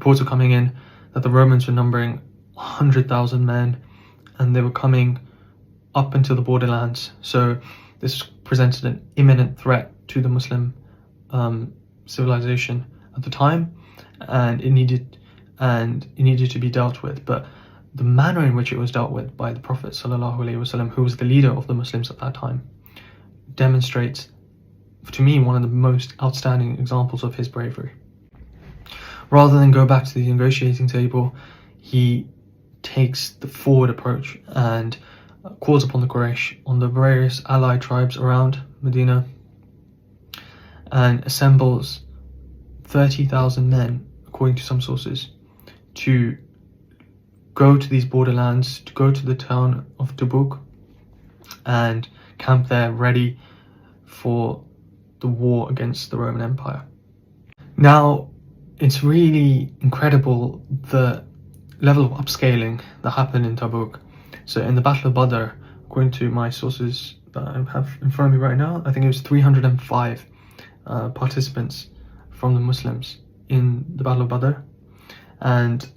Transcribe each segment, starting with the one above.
reports are coming in that the Romans were numbering 100,000 men, and they were coming up into the borderlands. So this presented an imminent threat to the Muslim civilization at the time, and it needed to be dealt with. But the manner in which it was dealt with by the Prophet ﷺ, who was the leader of the Muslims at that time, demonstrates, to me, one of the most outstanding examples of his bravery. Rather than go back to the negotiating table, he takes the forward approach and calls upon the Quraysh, on the various allied tribes around Medina, and assembles 30,000 men, according to some sources, to go to these borderlands, to go to the town of Tabuk and camp there ready for the war against the Roman Empire. Now, it's really incredible the level of upscaling that happened in Tabuk. So in the Battle of Badr, according to my sources that I have in front of me right now, I think it was 305 participants from the Muslims in the Battle of Badr, and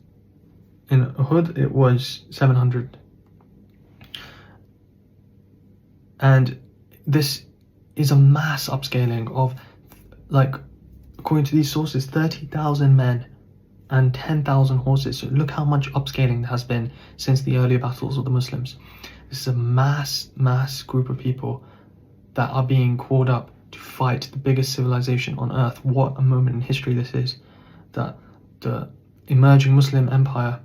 in Uhud it was 700. And this is a mass upscaling of, like, according to these sources, 30,000 men and 10,000 horses. So look how much upscaling there has been since the earlier battles of the Muslims. This is a mass group of people that are being called up to fight the biggest civilization on earth. What a moment in history this is, that the emerging Muslim empire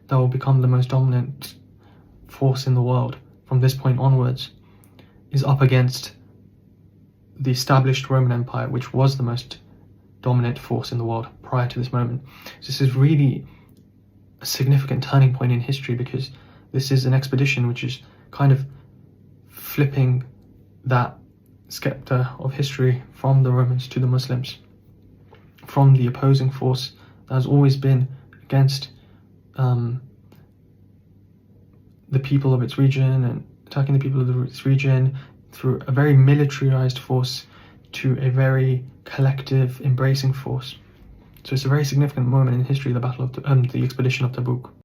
that will become the most dominant force in the world from this point onwards is up against the established Roman Empire, which was the most dominant force in the world prior to this moment. So this is really a significant turning point in history, because this is an expedition which is kind of flipping that scepter of history from the Romans to the Muslims, from the opposing force that has always been against the people of its region and attacking the people of its region through a very militarized force to a very collective, embracing force. So it's a very significant moment in history, the battle of the expedition of Tabuk.